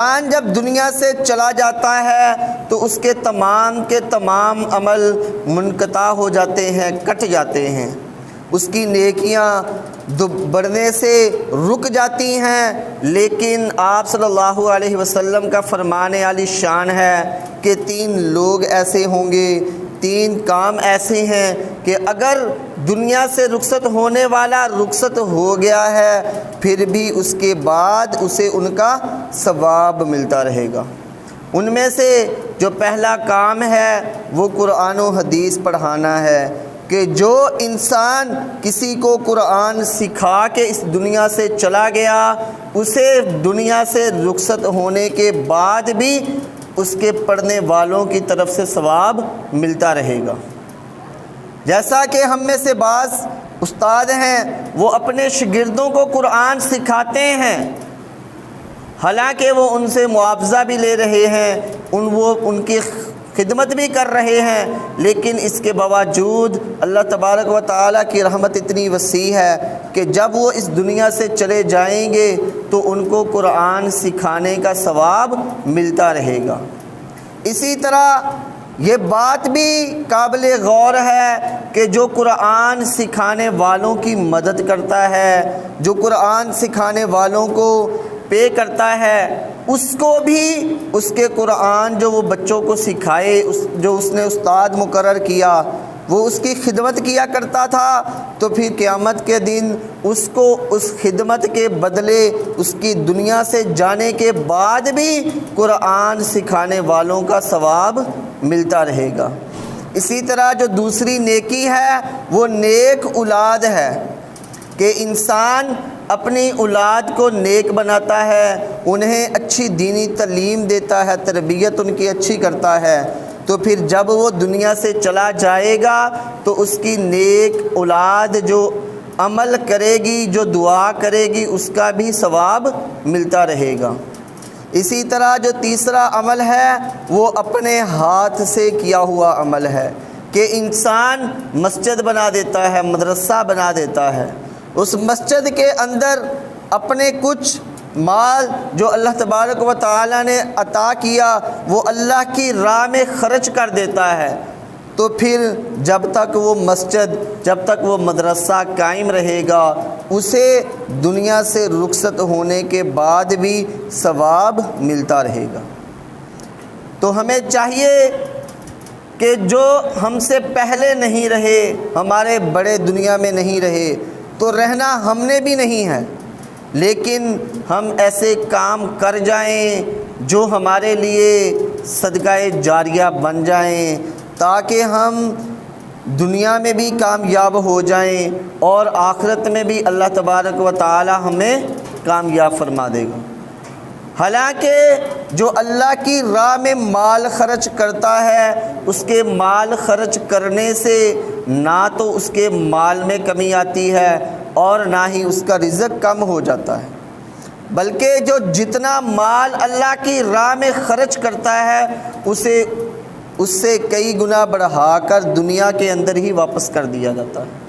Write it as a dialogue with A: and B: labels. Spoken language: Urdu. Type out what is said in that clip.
A: انسان جب دنیا سے چلا جاتا ہے تو اس کے تمام عمل منقطع ہو جاتے ہیں، کٹ جاتے ہیں، اس کی نیکیاں بڑھنے سے رک جاتی ہیں۔ لیکن آپ صلی اللہ علیہ وسلم کا فرمان عالی شان ہے کہ 3 لوگ ایسے ہوں گے، 3 کام ایسے ہیں کہ اگر دنیا سے رخصت ہونے والا رخصت ہو گیا ہے پھر بھی اس کے بعد اسے ان کا ثواب ملتا رہے گا۔ ان میں سے جو پہلا کام ہے وہ قرآن و حدیث پڑھانا ہے، کہ جو انسان کسی کو قرآن سکھا کے اس دنیا سے چلا گیا اسے دنیا سے رخصت ہونے کے بعد بھی اس کے پڑھنے والوں کی طرف سے ثواب ملتا رہے گا۔ جیسا کہ ہم میں سے بعض استاد ہیں وہ اپنے شاگردوں کو قرآن سکھاتے ہیں، حالانکہ وہ ان سے معاوضہ بھی لے رہے ہیں، وہ ان کی خدمت بھی کر رہے ہیں، لیکن اس کے باوجود اللہ تبارک و تعالیٰ کی رحمت اتنی وسیع ہے کہ جب وہ اس دنیا سے چلے جائیں گے تو ان کو قرآن سکھانے کا ثواب ملتا رہے گا۔ اسی طرح یہ بات بھی قابل غور ہے کہ جو قرآن سکھانے والوں کی مدد کرتا ہے، جو قرآن سکھانے والوں کو پے کرتا ہے، اس کو بھی اس کے قرآن جو وہ بچوں کو سکھائے، جو اس نے استاد مقرر کیا وہ اس کی خدمت کیا کرتا تھا، تو پھر قیامت کے دن اس کو اس خدمت کے بدلے اس کی دنیا سے جانے کے بعد بھی قرآن سکھانے والوں کا ثواب ملتا رہے گا۔ اسی طرح جو دوسری نیکی ہے وہ نیک اولاد ہے، کہ انسان اپنی اولاد کو نیک بناتا ہے، انہیں اچھی دینی تعلیم دیتا ہے، تربیت ان کی اچھی کرتا ہے، تو پھر جب وہ دنیا سے چلا جائے گا تو اس کی نیک اولاد جو عمل کرے گی، جو دعا کرے گی، اس کا بھی ثواب ملتا رہے گا۔ اسی طرح جو تیسرا عمل ہے وہ اپنے ہاتھ سے کیا ہوا عمل ہے، کہ انسان مسجد بنا دیتا ہے، مدرسہ بنا دیتا ہے، اس مسجد کے اندر اپنے کچھ مال جو اللہ تبارک و تعالیٰ نے عطا کیا وہ اللہ کی راہ میں خرچ کر دیتا ہے، تو پھر جب تک وہ مسجد، جب تک وہ مدرسہ قائم رہے گا اسے دنیا سے رخصت ہونے کے بعد بھی ثواب ملتا رہے گا۔ تو ہمیں چاہیے کہ جو ہم سے پہلے نہیں رہے، ہمارے بڑے دنیا میں نہیں رہے، تو رہنا ہم نے بھی نہیں ہے، لیکن ہم ایسے کام کر جائیں جو ہمارے لیے صدقہ جاریہ بن جائیں، تاکہ ہم دنیا میں بھی کامیاب ہو جائیں اور آخرت میں بھی اللہ تبارک و تعالی ہمیں کامیاب فرما دے گا۔ حالانکہ جو اللہ کی راہ میں مال خرچ کرتا ہے اس کے مال خرچ کرنے سے نہ تو اس کے مال میں کمی آتی ہے اور نہ ہی اس کا رزق کم ہو جاتا ہے، بلکہ جو جتنا مال اللہ کی راہ میں خرچ کرتا ہے اس سے کئی گنا بڑھا کر دنیا کے اندر ہی واپس کر دیا جاتا ہے۔